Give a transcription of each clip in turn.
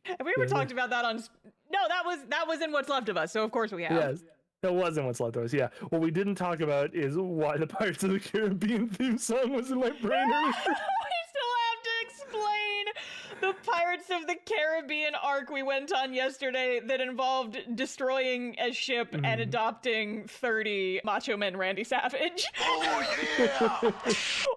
Have we ever talked about that on? No, that was in What's Left of Us. So of course we have. Yes. That wasn't What's Left of Us, yeah. What we didn't talk about is why the Pirates of the Caribbean theme song was in my brain earlier. We still have to explain the Pirates of the Caribbean arc we went on yesterday that involved destroying a ship and adopting 30 Macho Men Randy Savage. Oh, yeah!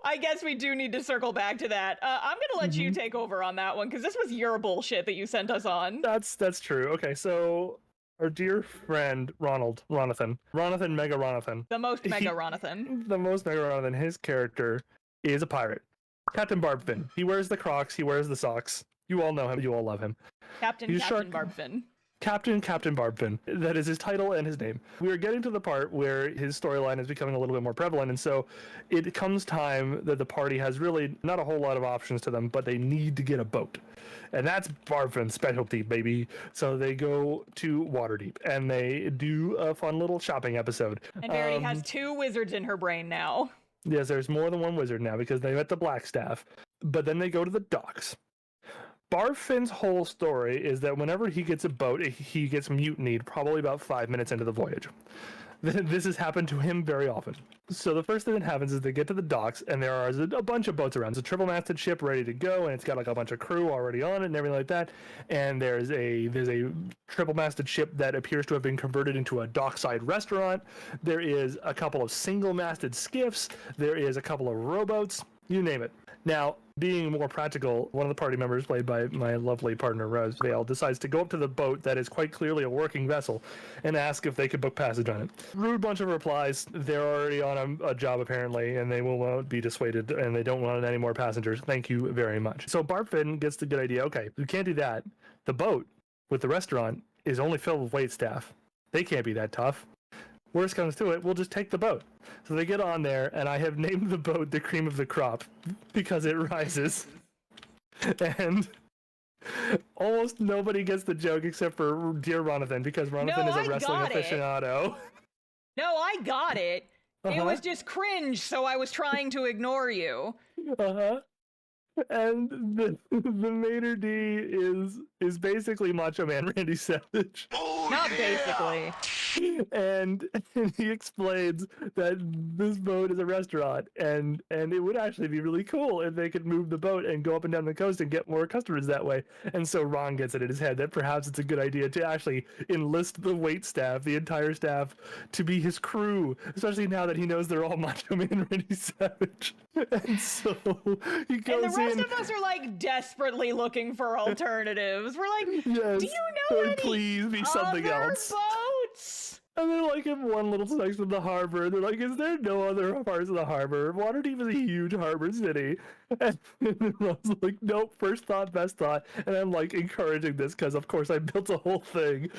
I guess we do need to circle back to that. I'm going to let you take over on that one, because this was your bullshit that you sent us on. That's true. Okay, so our dear friend Ronathan Mega Ronathan. The most Mega Ronathan. The most Mega Ronathan, his character is a pirate. Captain Barbfin. He wears the Crocs, he wears the socks. You all know him, you all love him. Captain Barbfin. Captain Barbfin. That is his title and his name. We are getting to the part where his storyline is becoming a little bit more prevalent, and so it comes time that the party has really not a whole lot of options to them, but they need to get a boat. And that's Barbfin's specialty, baby. So they go to Waterdeep, and they do a fun little shopping episode. And Verity has 2 wizards in her brain now. Yes, there's more than one wizard now because they met the Blackstaff. But then they go to the docks. Barfin's whole story is that whenever he gets a boat, he gets mutinied probably about 5 minutes into the voyage. This has happened to him very often. So the first thing that happens is they get to the docks, and there are a bunch of boats around. It's a triple-masted ship ready to go, and it's got like a bunch of crew already on it and everything like that. And there's a triple-masted ship that appears to have been converted into a dockside restaurant. There is a couple of single-masted skiffs. There is a couple of rowboats. You name it. Now, being more practical, one of the party members, played by my lovely partner Rose Vale, decides to go up to the boat that is quite clearly a working vessel and ask if they could book passage on it. Rude bunch of replies. They're already on a job apparently, and they will not be dissuaded, and they don't want any more passengers. Thank you very much. So Barfin gets the good idea. Okay, we can't do that. The boat with the restaurant is only filled with waitstaff. They can't be that tough. Worst comes to it, we'll just take the boat. So they get on there, and I have named the boat the cream of the crop because it rises. And almost nobody gets the joke except for dear Ronathan, because Ronathan is a wrestling aficionado. No, I got it. It was just cringe, so I was trying to ignore you. And the maitre d' is basically Macho Man Randy Savage. Oh, Not yeah! basically. And he explains that this boat is a restaurant, and it would actually be really cool if they could move the boat and go up and down the coast and get more customers that way. And so Ron gets it in his head that perhaps it's a good idea to actually enlist the wait staff, the entire staff, to be his crew, especially now that he knows they're all Macho Man Randy Savage. And so he goes in. And the rest of us are like desperately looking for alternatives. We're like, yes, do you know any please be something other else. boats? And they're like in one little section of the harbor. They're like, is there no other parts of the harbor? Waterdeep is a huge harbor city. And Ron's like, nope, first thought, best thought. And I'm like encouraging this because, of course, I built a whole thing.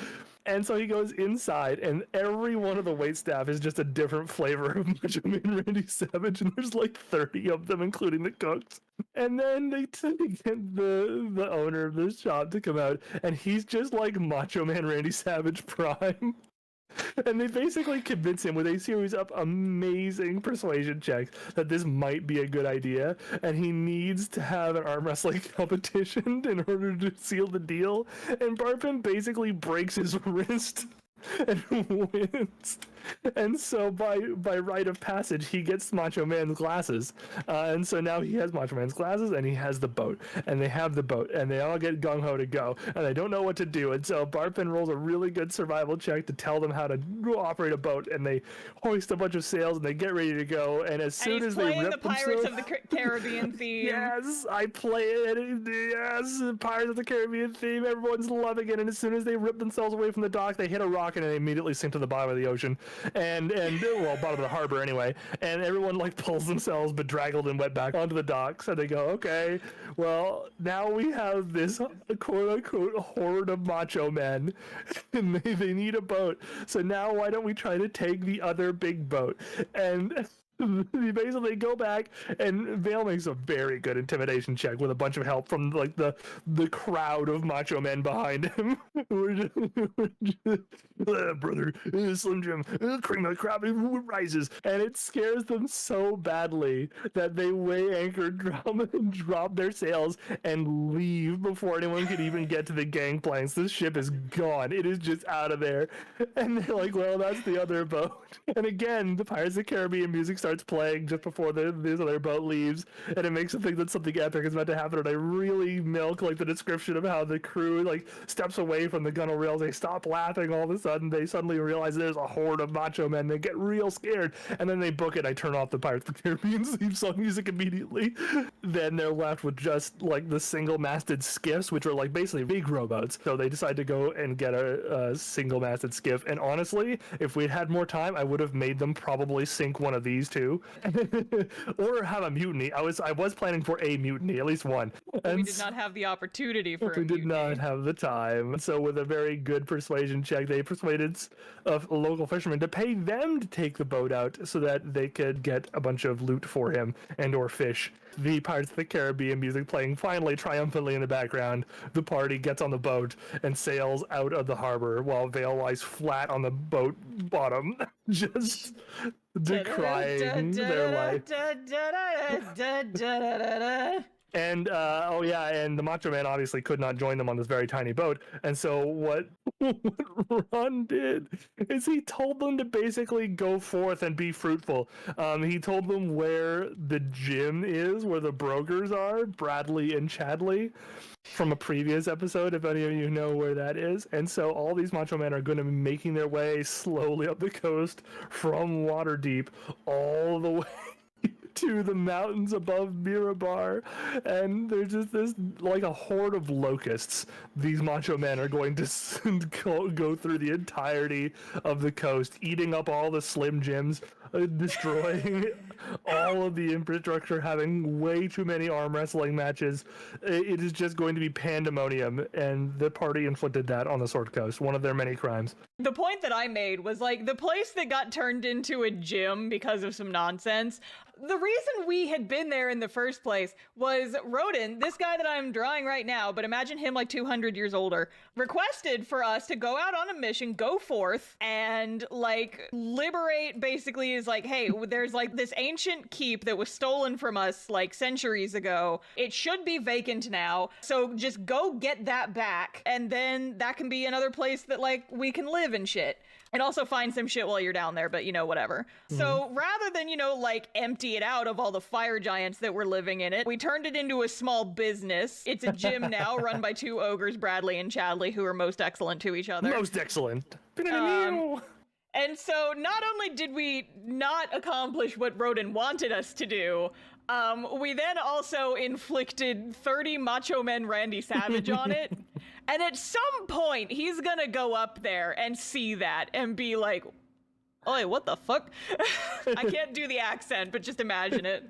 And so he goes inside, and every one of the waitstaff is just a different flavor of Macho Man Randy Savage. And there's like 30 of them, including the cooks. And then they get the owner of the shop to come out, and he's just like Macho Man Randy Savage Prime. And they basically convince him with a series of amazing persuasion checks that this might be a good idea, and he needs to have an arm wrestling competition in order to seal the deal. And Barfin basically breaks his wrist and wins. And so by rite of passage, he gets Macho Man's glasses. And so now he has Macho Man's glasses, and he has the boat. And they have the boat, and they all get gung-ho to go. And they don't know what to do. And so Barfin rolls a really good survival check to tell them how to operate a boat. And they hoist a bunch of sails, and they get ready to go. And as soon as they rip the Pirates of the Caribbean theme. Yes, I play it. Yes, Pirates of the Caribbean theme. Everyone's loving it. And as soon as they rip themselves away from the dock, they hit a rock, and they immediately sink to the bottom of the ocean. And well, bottom of the harbor anyway, and everyone like pulls themselves bedraggled and wet back onto the docks, and they go, okay, well, now we have this quote-unquote horde of macho men, and they need a boat, so now why don't we try to take the other big boat? And They basically go back, and Vale makes a very good intimidation check with a bunch of help from like the crowd of macho men behind him. Brother, Slim Jim, cream of the crop rises, and it scares them so badly that they weigh anchor, drop their sails, and leave before anyone could even get to the gangplanks. This ship is gone. It is just out of there. And they're like, well, that's the other boat. And again, the Pirates of the Caribbean music starts playing just before this other boat leaves, and it makes them think that something epic is about to happen. And I really milk like the description of how the crew like steps away from the gunwale rails. They stop laughing. All of a sudden, they suddenly realize there's a horde of macho men. They get real scared, and then they book it. I turn off the Pirates of the Caribbean theme song music immediately. Then they're left with just like the single-masted skiffs, which are like basically big rowboats. So they decide to go and get a single-masted skiff. And honestly, if we'd had more time, I would have made them probably sink one of these two, or have a mutiny. I was planning for a mutiny, at least one. And we did not have the opportunity for a we mutiny. did not have the time. So with a very good persuasion check, they persuaded a local fisherman to pay them to take the boat out so that they could get a bunch of loot for him and or fish. The Pirates of the Caribbean music playing finally triumphantly in the background. The party gets on the boat and sails out of the harbor while Vale lies flat on the boat bottom, just decrying their life. And and the Macho Man obviously could not join them on this very tiny boat. And so what Ron did is he told them to basically go forth and be fruitful. He told them where the gym is, where the brokers are, Bradley and Chadley, from a previous episode, if any of you know where that is. And so all these Macho Men are going to be making their way slowly up the coast from Waterdeep all the way to the mountains above Mirabar, and there's just this like a horde of locusts. These macho men are going to go through the entirety of the coast, eating up all the Slim Jims, destroying all of the infrastructure, having way too many arm wrestling matches. It is just going to be pandemonium, and the party inflicted that on the Sword Coast, one of their many crimes. The point that I made was like the place that got turned into a gym because of some nonsense. The reason we had been there in the first place was Rodin, this guy that I'm drawing right now, but imagine him like 200 years older, requested for us to go out on a mission, go forth, and like liberate, basically is like, hey, there's like this ancient keep that was stolen from us like centuries ago. It should be vacant now. So just go get that back. And then that can be another place that like we can live and shit. And also find some shit while you're down there, but whatever. Mm-hmm. So rather than, like empty it out of all the fire giants that were living in it, we turned it into a small business. It's a gym now run by two ogres, Bradley and Chadley, who are most excellent to each other. Most excellent. And so not only did we not accomplish what Rodin wanted us to do, we then also inflicted 30 Macho Men Randy Savage on it. And at some point, he's gonna go up there and see that and be like, "Oi, what the fuck?" I can't do the accent, but just imagine it.